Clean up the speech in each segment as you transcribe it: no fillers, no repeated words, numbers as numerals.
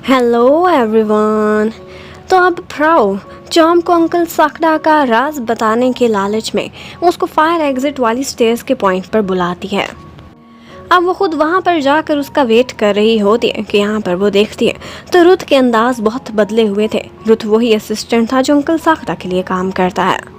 Hello everyone. तो अब Frau germ को अंकल साकड़ा का राज बताने के लालच में उसको फायर एग्जिट वाली स्टेयर्स के पॉइंट पर बुलाती है। अब वो खुद वहाँ पर जाकर उसका वेट कर रही होती है कि यहाँ पर वो देखती है तो रुथ के अंदाज बहुत बदले हुए थे। रुथ वही असिस्टेंट था जो अंकल साकड़ा के लिए काम करता है।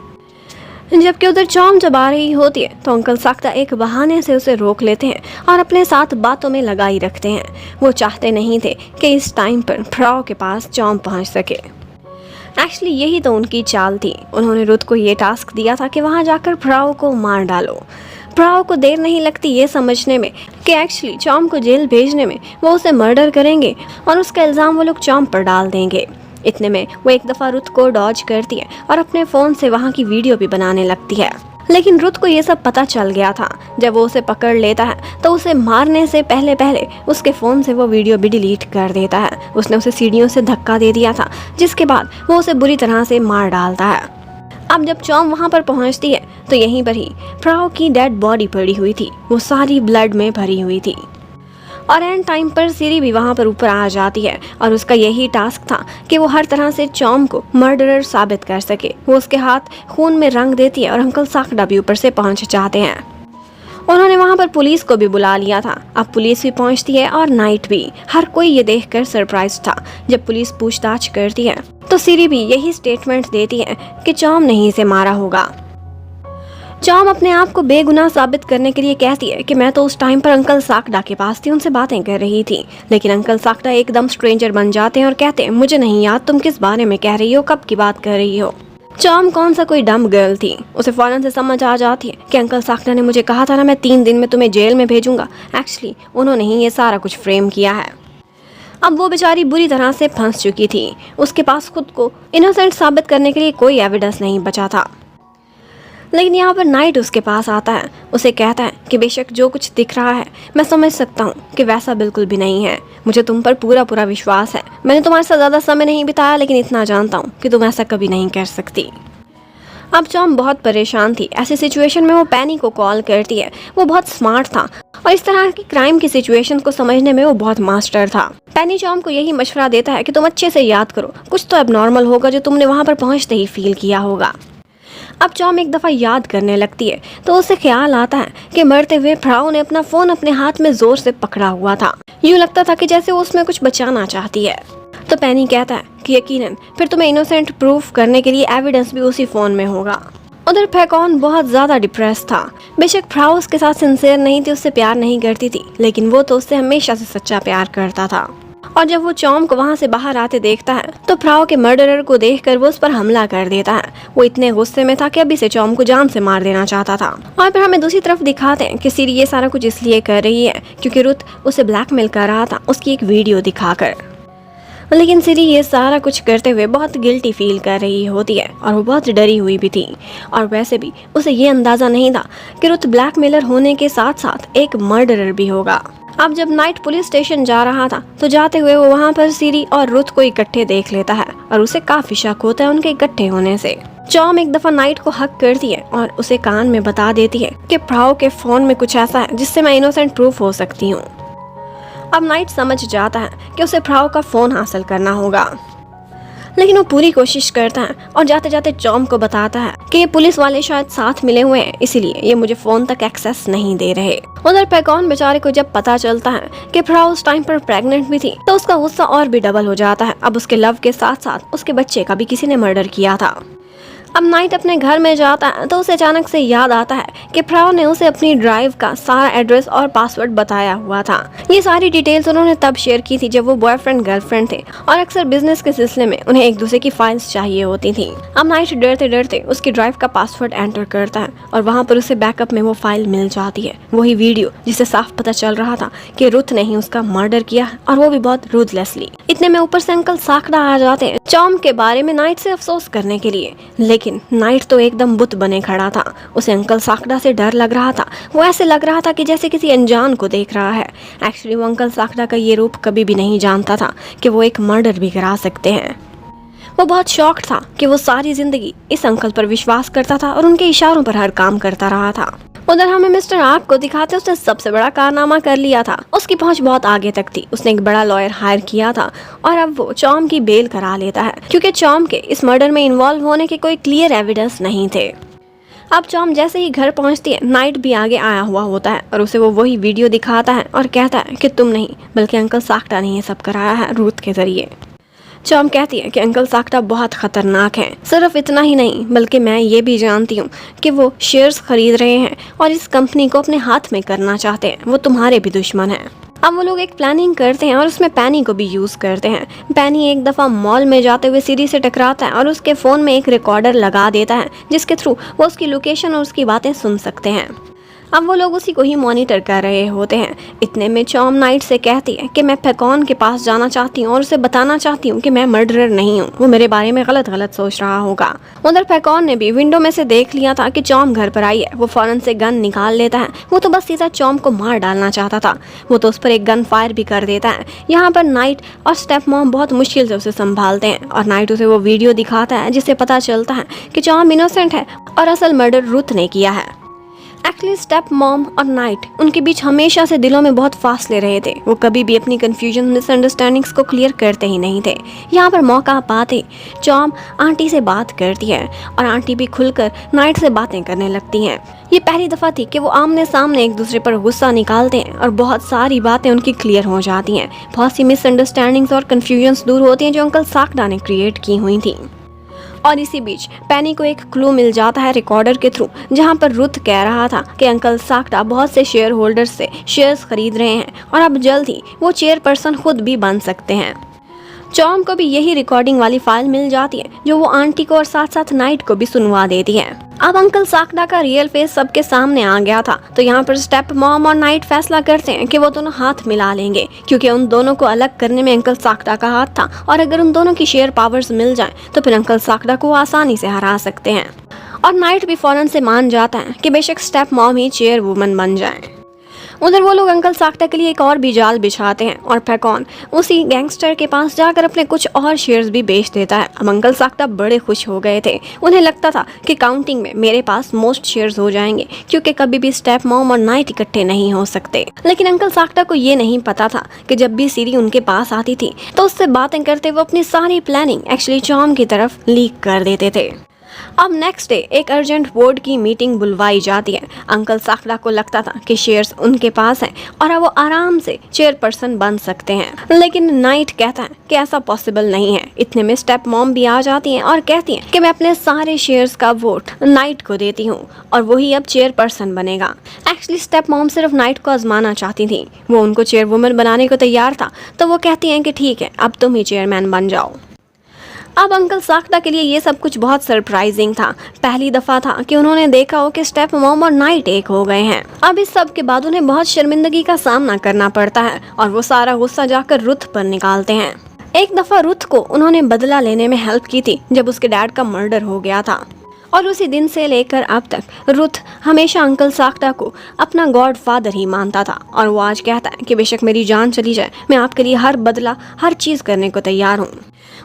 जबकि उधर जॉम जब आ रही होती है तो अंकल साकड़ा एक बहाने से उसे रोक लेते हैं और अपने साथ बातों में लगाई रखते हैं। वो चाहते नहीं थे कि इस टाइम पर फ्राउ के पास जॉम पहुंच सके। एक्चुअली यही तो उनकी चाल थी। उन्होंने रुथ को ये टास्क दिया था कि वहां जाकर फ्राउ को मार डालो। फ्राउ को देर नहीं लगती ये समझने में कि एक्चुअली जॉम को जेल भेजने में वो उसे मर्डर करेंगे और उसका इल्ज़ाम वो लोग जॉम पर डाल देंगे। इतने में वो एक दफ़ा रुथ को डॉज करती है और अपने फ़ोन से वहाँ की वीडियो भी बनाने लगती है। लेकिन रुथ को ये सब पता चल गया था। जब वो उसे पकड़ लेता है तो उसे मारने से पहले पहले उसके फ़ोन से वो वीडियो भी डिलीट कर देता है। उसने उसे सीढ़ियों से धक्का दे दिया था, जिसके बाद वो उसे बुरी तरह से मार डालता है। अब जब जॉम वहाँ पर पहुँचती है तो यहीं पर ही फ्राउ की डेड बॉडी पड़ी हुई थी। वो सारी ब्लड में भरी हुई थी और एंड टाइम पर सीरी भी वहाँ पर ऊपर आ जाती है और उसका यही टास्क था कि वो हर तरह से जॉम को मर्डरर साबित कर सके। वो उसके हाथ खून में रंग देती है और अंकल साकड़ा भी ऊपर से पहुँच जाते हैं। उन्होंने वहाँ पर पुलिस को भी बुला लिया था। अब पुलिस भी पहुँचती है और नाइट भी। हर कोई ये देखकर सरप्राइज था। जब पुलिस पूछताछ करती है तो सीरी भी यही स्टेटमेंट देती है कि जॉम ने ही इसे मारा होगा। जॉम अपने आप को बेगुनाह साबित करने के लिए कहती है कि मैं तो उस टाइम पर अंकल साकड़ा के पास थी, उनसे बातें कर रही थी। लेकिन अंकल साकड़ा एकदम स्ट्रेंजर बन जाते हैं और कहते हैं मुझे नहीं याद तुम किस बारे में कह रही हो, कब की बात कर रही हो। जॉम कौन सा कोई डम गर्ल थी। उसे फौरन से समझ आ जाती है कि अंकल साकड़ा ने मुझे कहा था ना मैं 3 दिन में तुम्हें जेल में भेजूंगा। एक्चुअली उन्होंने ही ये सारा कुछ फ्रेम किया है। अब वो बेचारी बुरी तरह से फंस चुकी थी। उसके पास खुद को इनोसेंट साबित करने के लिए कोई एविडेंस नहीं बचा था। लेकिन यहाँ पर नाइट उसके पास आता है। उसे कहता है कि बेशक जो कुछ दिख रहा है मैं समझ सकता हूँ कि वैसा बिल्कुल भी नहीं है। मुझे तुम पर पूरा पूरा विश्वास है। मैंने तुम्हारे साथ ज़्यादा समय नहीं बिताया, लेकिन इतना जानता हूँ कि तुम ऐसा कभी नहीं कर सकती। अब जॉम बहुत परेशान थी। ऐसी सिचुएशन में वो पैनी को कॉल करती है। वो बहुत स्मार्ट था और इस तरह की क्राइम की सिचुएशन को समझने में वो बहुत मास्टर था। पैनी जॉम को यही मशवरा देता है कि तुम अच्छे से याद करो, कुछ तो एबनॉर्मल होगा जो तुमने वहाँ पर पहुँचते ही फील किया होगा। अब जॉम एक दफ़ा याद करने लगती है तो उसे ख्याल आता है कि मरते हुए फ्राउ ने अपना फ़ोन अपने हाथ में ज़ोर से पकड़ा हुआ था। यूँ लगता था कि जैसे वो उसमें कुछ बचाना चाहती है। तो पैनी कहता है कि यकीनन फिर तुम्हें इनोसेंट प्रूफ करने के लिए एविडेंस भी उसी फ़ोन में होगा। उधर फैकॉन बहुत ज़्यादा डिप्रेस था। बेशक फ्राउ उसके साथ सिंसियर नहीं थी, उससे प्यार नहीं करती थी, लेकिन वो तो उससे हमेशा से सच्चा प्यार करता था। और जब वो जॉम को वहाँ से बाहर आते देखता है तो फ्राउ के मर्डरर को देखकर वो उस पर हमला कर देता है। वो इतने गुस्से में था कि अभी से जॉम को जान से मार देना चाहता था। और फिर हमें दूसरी तरफ दिखाते हैं कि सीरी ये सारा कुछ इसलिए कर रही है क्योंकि रुथ उसे ब्लैकमेल कर रहा था उसकी एक वीडियो दिखाकर। लेकिन सीरी ये सारा कुछ करते हुए बहुत गिल्टी फील कर रही होती है और वो बहुत डरी हुई भी थी। और वैसे भी उसे ये अंदाज़ा नहीं था कि रुथ ब्लैकमेलर होने के साथ साथ एक मर्डरर भी होगा। अब जब नाइट पुलिस स्टेशन जा रहा था तो जाते हुए वो वहाँ पर सीरी और रुथ को इकट्ठे देख लेता है और उसे काफी शक होता है उनके इकट्ठे होने से। जॉम एक दफा नाइट को हक करती है और उसे कान में बता देती है कि फ्राउ के फोन में कुछ ऐसा है जिससे मैं इनोसेंट प्रूफ हो सकती हूँ। अब नाइट समझ जाता है कि उसे फ्राउ का फोन हासिल करना होगा, लेकिन वो पूरी कोशिश करता है और जाते जाते जॉम को बताता है कि ये पुलिस वाले शायद साथ मिले हुए हैं, इसीलिए ये मुझे फोन तक एक्सेस नहीं दे रहे। उधर पैकॉन बेचारे को जब पता चलता है कि फ्राउ उस टाइम पर प्रेग्नेंट भी थी तो उसका गुस्सा और भी डबल हो जाता है। अब उसके लव के साथ साथ उसके बच्चे का भी किसी ने मर्डर किया था। अब नाइट अपने घर में जाता है तो उसे अचानक से याद आता है कि फ्राउ ने उसे अपनी ड्राइव का सारा एड्रेस और पासवर्ड बताया हुआ था। ये सारी डिटेल्स उन्होंने तब शेयर की थी जब वो बॉयफ्रेंड गर्लफ्रेंड थे और अक्सर बिजनेस के सिलसिले में उन्हें एक दूसरे की फाइल्स चाहिए होती थी। अब नाइट डरते डरते उसकी ड्राइव का पासवर्ड एंटर करता है और वहाँ पर उसे बैकअप में वो फाइल मिल जाती है, वही वीडियो जिससे साफ पता चल रहा था कि रुथ ने ही उसका मर्डर किया और वो भी बहुत रूथलेसली। इतने में ऊपर से अंकल साकड़ा आ जाते हैं जॉम के बारे में नाइट से अफसोस करने के लिए। लेकिन नाइट तो एकदम बुत बने खड़ा था। उसे अंकल साकड़ा से डर लग रहा था। वो ऐसे लग रहा था कि जैसे किसी अनजान को देख रहा है। एक्चुअली वो अंकल साकड़ा का ये रूप कभी भी नहीं जानता था कि वो एक मर्डर भी करा सकते हैं। वो बहुत शॉक्ड था कि वो सारी जिंदगी इस अंकल पर विश्वास करता था और उनके इशारों पर हर काम करता रहा था। उधर हमें मिस्टर आर्क को दिखाते उसने सबसे बड़ा कारनामा कर लिया था। उसकी पहुंच बहुत आगे तक थी। उसने एक बड़ा लॉयर हायर किया था और अब वो चॉम की बेल करा लेता है क्योंकि चॉम के इस मर्डर में इन्वॉल्व होने के कोई क्लियर एविडेंस नहीं थे। अब चॉम जैसे ही घर पहुंचती है, नाइट भी आगे आया हुआ होता है और उसे वो वही वीडियो दिखाता है और कहता है कि तुम नहीं बल्कि अंकल साक्टा ने ये सब कराया है रूथ के जरिए। चॉम कहती है कि अंकल साक्टा बहुत खतरनाक हैं। सिर्फ इतना ही नहीं बल्कि मैं ये भी जानती हूँ कि वो शेयर्स खरीद रहे हैं और इस कंपनी को अपने हाथ में करना चाहते हैं। वो तुम्हारे भी दुश्मन हैं। अब वो लोग एक प्लानिंग करते हैं और उसमें पैनी को भी यूज करते हैं। पैनी एक दफा मॉल में जाते हुए सीढ़ी से टकराता है और उसके फोन में एक रिकॉर्डर लगा देता है जिसके थ्रू वो उसकी लोकेशन और उसकी बातें सुन सकते हैं। अब वो लोग उसी को ही मॉनिटर कर रहे होते हैं। इतने में चॉम नाइट से कहती है कि मैं फैकॉन के पास जाना चाहती हूँ और उसे बताना चाहती हूँ कि मैं मर्डरर नहीं हूँ। वो मेरे बारे में गलत सोच रहा होगा। उधर फैकॉन ने भी विंडो में से देख लिया था कि चॉम घर पर आई है। वो फौरन से गन निकाल लेता है। वो तो बस सीधा चॉम को मार डालना चाहता था। वो तो उस पर एक गन फायर भी कर देता है। यहाँ पर नाइट और स्टेप मॉम बहुत मुश्किल से उसे संभालते हैं और नाइट उसे वो वीडियो दिखाता है जिससे पता चलता है कि चॉम इनोसेंट है और असल मर्डर रुथ ने किया है। एक्चुअली स्टेप मॉम और नाइट उनके बीच हमेशा से दिलों में बहुत फासले रहे थे। वो कभी भी अपनी कंफ्यूजन मिसअंडरस्टैंडिंग्स को क्लियर करते ही नहीं थे। यहाँ पर मौका पाते चॉम आंटी से बात करती है और आंटी भी खुलकर नाइट से बातें करने लगती हैं। ये पहली दफ़ा थी कि वो आमने सामने एक दूसरे पर गुस्सा निकालते हैं और बहुत सारी बातें उनकी क्लियर हो जाती हैं। बहुत सी मिसअंडरस्टैंडिंग्स और कन्फ्यूजन्स दूर होती हैं जो अंकल साक्टा ने क्रिएट की हुई थी। और इसी बीच पैनी को एक क्लू मिल जाता है रिकॉर्डर के थ्रू जहां पर रुथ कह रहा था कि अंकल साक्टा बहुत से शेयर होल्डर्स से शेयर्स खरीद रहे हैं और अब जल्द ही वो चेयरपर्सन खुद भी बन सकते हैं। चॉम को भी यही रिकॉर्डिंग वाली फाइल मिल जाती है जो वो आंटी को और साथ साथ नाइट को भी सुनवा देती है। अब अंकल साक्टा का रियल फेस सबके सामने आ गया था। तो यहाँ पर स्टेप मॉम और नाइट फैसला करते हैं कि वो दोनों हाथ मिला लेंगे क्योंकि उन दोनों को अलग करने में अंकल साक्टा का हाथ था और अगर उन दोनों की शेयर पावर्स मिल जाएं तो फिर अंकल साक्टा को आसानी से हरा सकते हैं। और नाइट भी फौरन से मान जाता है कि बेशक स्टेप मॉम ही चेयर वुमन बन जाए। उधर वो लोग अंकल साक्टा के लिए एक और भी जाल बिछाते हैं और फैकॉन उसी गैंगस्टर के पास जाकर अपने कुछ और शेयर्स भी बेच देता है। अब अंकल साक्टा बड़े खुश हो गए थे। उन्हें लगता था कि काउंटिंग में मेरे पास मोस्ट शेयर्स हो जाएंगे क्योंकि कभी भी स्टेप मॉम और नाइट इकट्ठे नहीं हो सकते। लेकिन अंकल साक्टा को ये नहीं पता था कि जब भी सीरी उनके पास आती थी तो उससे बातें करते वो अपनी सारी प्लानिंग एक्चुअली चॉम की तरफ लीक कर देते थे। अब नेक्स्ट डे एक अर्जेंट बोर्ड की मीटिंग बुलवाई जाती है। अंकल साक्टा को लगता था कि शेयर्स उनके पास हैं और अब वो आराम से चेयरपर्सन बन सकते हैं, लेकिन नाइट कहता है कि ऐसा पॉसिबल नहीं है। इतने में स्टेप मॉम भी आ जाती हैं और कहती हैं कि मैं अपने सारे शेयर्स का वोट नाइट को देती हूँ और वही अब चेयरपर्सन बनेगा। एक्चुअली स्टेप मॉम सिर्फ नाइट को आजमाना चाहती थी। वो उनको चेयरवुमन बनाने को तैयार था तो वो कहती हैं कि ठीक है अब तुम ही चेयरमैन बन जाओ। अब अंकल साक्टा के लिए ये सब कुछ बहुत सरप्राइजिंग था। पहली दफा था कि उन्होंने देखा हो कि स्टेप मॉम और नाइट एक हो गए हैं। अब इस सब के बाद उन्हें बहुत शर्मिंदगी का सामना करना पड़ता है और वो सारा गुस्सा जाकर रुथ पर निकालते हैं। एक दफा रुथ को उन्होंने बदला लेने में हेल्प की थी जब उसके डैड का मर्डर हो गया था और उसी दिन से लेकर अब तक रुथ हमेशा अंकल साक्टा को अपना गॉड फादर ही मानता था और वो आज कहता है कि बेशक मेरी जान चली जाए मैं आपके लिए हर बदला हर चीज़ करने को तैयार हूँ।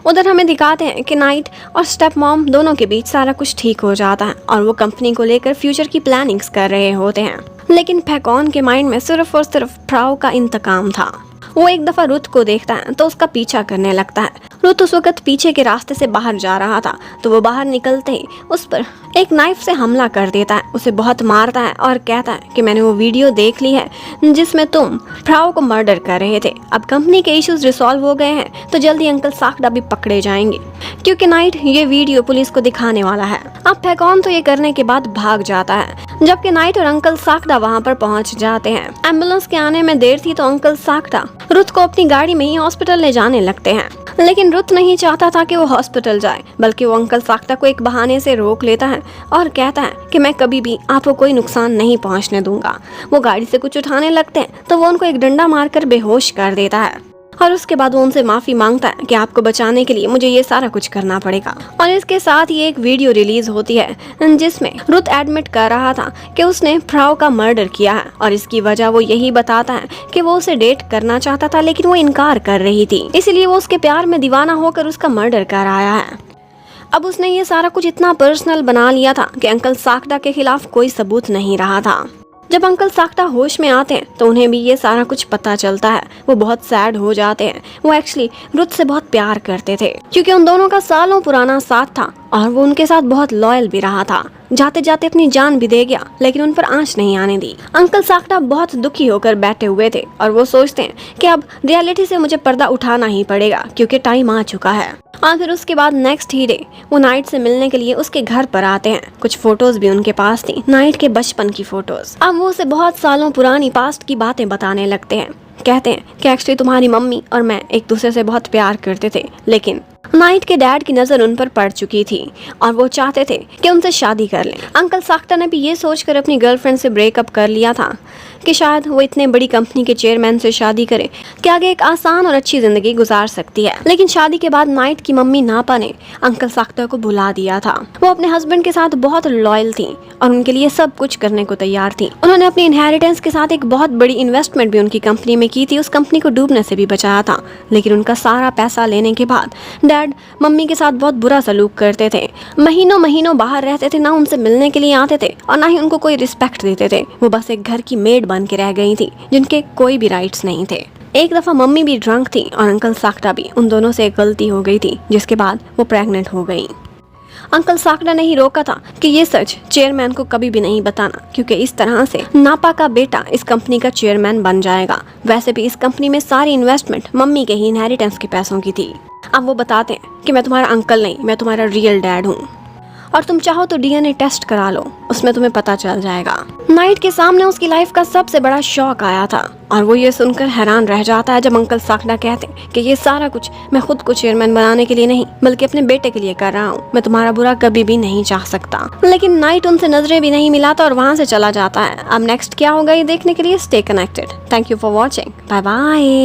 उधर हमें दिखाते हैं कि नाइट और स्टेप मॉम दोनों के बीच सारा कुछ ठीक हो जाता है और वो कंपनी को लेकर फ्यूचर की प्लानिंग्स कर रहे होते हैं। लेकिन फैकॉन के माइंड में सिर्फ और सिर्फ फ्राउ का इंतकाम था। वो एक दफा रुथ को देखता है तो उसका पीछा करने लगता है। रुथ उस वक्त पीछे के रास्ते से बाहर जा रहा था तो वो बाहर निकलते ही उस पर एक नाइफ से हमला कर देता है, उसे बहुत मारता है और कहता है कि मैंने वो वीडियो देख ली है जिसमें तुम फ्राउ को मर्डर कर रहे थे। अब कंपनी के इश्यूज रिसॉल्व हो गए हैं तो जल्दी अंकल साक्टा भी पकड़े जाएंगे क्योंकि नाइट ये वीडियो पुलिस को दिखाने वाला है। अब फैकॉन तो ये करने के बाद भाग जाता है जबकि नाइट और अंकल साक्टा वहाँ पर पहुँच जाते हैं। एम्बुलेंस के आने में देर थी तो अंकल साक्टा रुथ को अपनी गाड़ी में ही हॉस्पिटल ले जाने लगते हैं, लेकिन रुथ नहीं चाहता था कि वो हॉस्पिटल जाए बल्कि वो अंकल साक्टा को एक बहाने से रोक लेता है और कहता है कि मैं कभी भी आपको कोई नुकसान नहीं पहुंचने दूंगा। वो गाड़ी से कुछ उठाने लगते हैं तो वो उनको एक डंडा मारकर बेहोश कर देता है और उसके बाद वो उनसे माफी मांगता है कि आपको बचाने के लिए मुझे ये सारा कुछ करना पड़ेगा। और इसके साथ ही एक वीडियो रिलीज होती है जिसमें रुथ एडमिट कर रहा था कि उसने फ्राउ का मर्डर किया है और इसकी वजह वो यही बताता है कि वो उसे डेट करना चाहता था लेकिन वो इनकार कर रही थी, इसलिए वो उसके प्यार में दीवाना होकर उसका मर्डर कर आया है। अब उसने ये सारा कुछ इतना पर्सनल बना लिया था कि अंकल साकटा के खिलाफ कोई सबूत नहीं रहा था। जब अंकल साकटा होश में आते हैं तो उन्हें भी ये सारा कुछ पता चलता है। वो बहुत सैड हो जाते हैं। वो एक्चुअली रुथ से बहुत प्यार करते थे क्योंकि उन दोनों का सालों पुराना साथ था और वो उनके साथ बहुत लॉयल भी रहा था। जाते जाते अपनी जान भी दे गया लेकिन उन पर आंच नहीं आने दी। अंकल साकटा बहुत दुखी होकर बैठे हुए थे और वो सोचते हैं कि अब रियलिटी से मुझे पर्दा उठाना ही पड़ेगा क्योंकि टाइम आ चुका है। और फिर उसके बाद नेक्स्ट ही डे वो नाइट से मिलने के लिए उसके घर पर आते हैं। कुछ फोटोज भी उनके पास थी, नाइट के बचपन की फोटोज। अब वो उसे बहुत सालों पुरानी पास्ट की बातें बताने लगते हैं। कहते हैं कि एक्चुअली तुम्हारी मम्मी और मैं एक दूसरे से बहुत प्यार करते थे लेकिन नाइट के डैड की नज़र उन पर पड़ चुकी थी और वो चाहते थे कि उनसे शादी कर लें। अंकल साकटा ने भी ये सोचकर अपनी गर्लफ्रेंड से ब्रेकअप कर लिया था कि शायद वो इतने बड़ी कंपनी के चेयरमैन से शादी करे कि आगे एक आसान और अच्छी ज़िंदगी गुजार सकती है। लेकिन शादी के बाद नाइट की मम्मी नापा ने अंकल साकटा को भुला दिया था। वो अपने हस्बैंड के साथ बहुत लॉयल थी और उनके लिए सब कुछ करने को तैयार थी। उन्होंने अपनी इनहेरिटेंस के साथ एक बहुत बड़ी इन्वेस्टमेंट भी उनकी कंपनी में की थी, उस कंपनी को डूबने से भी बचाया था। लेकिन उनका सारा पैसा लेने के बाद डैड मम्मी के साथ बहुत बुरा सलूक करते थे। महीनों महीनों बाहर रहते थे, ना उनसे मिलने के लिए आते थे और ना ही उनको कोई रिस्पेक्ट देते थे। वो बस एक घर की मेड बन के रह गई थी जिनके कोई भी राइट्स नहीं थे। एक दफा मम्मी भी ड्रंक थी और अंकल साकटा भी। उन दोनों से एक गलती हो गई थी जिसके बाद वो प्रेग्नेंट हो गई। अंकल साकटा ने ही रोका था कि ये सच चेयरमैन को कभी भी नहीं बताना क्योंकि इस तरह से नापा का बेटा इस कंपनी का चेयरमैन बन जाएगा। वैसे भी इस कंपनी में सारी इन्वेस्टमेंट मम्मी के ही इनहेरिटेंस के पैसों की थी। अब वो बताते हैं कि मैं तुम्हारा अंकल नहीं, मैं तुम्हारा रियल डैड हूँ और तुम चाहो तो डीएनए टेस्ट करा लो, उसमें तुम्हें पता चल जाएगा। नाइट के सामने उसकी लाइफ का सबसे बड़ा शौक आया था और वो ये सुनकर हैरान रह जाता है जब अंकल साकटा कहते हैं कि ये सारा कुछ मैं खुद को चेयरमैन बनाने के लिए नहीं बल्कि अपने बेटे के लिए कर रहा हूँ। मैं तुम्हारा बुरा कभी भी नहीं चाह सकता। लेकिन नाइट उनसे नजरें भी नहीं मिलाता और वहाँ से चला जाता है। अब नेक्स्ट क्या होगा ये देखने के लिए stay connected. Thank you for watching. Bye bye.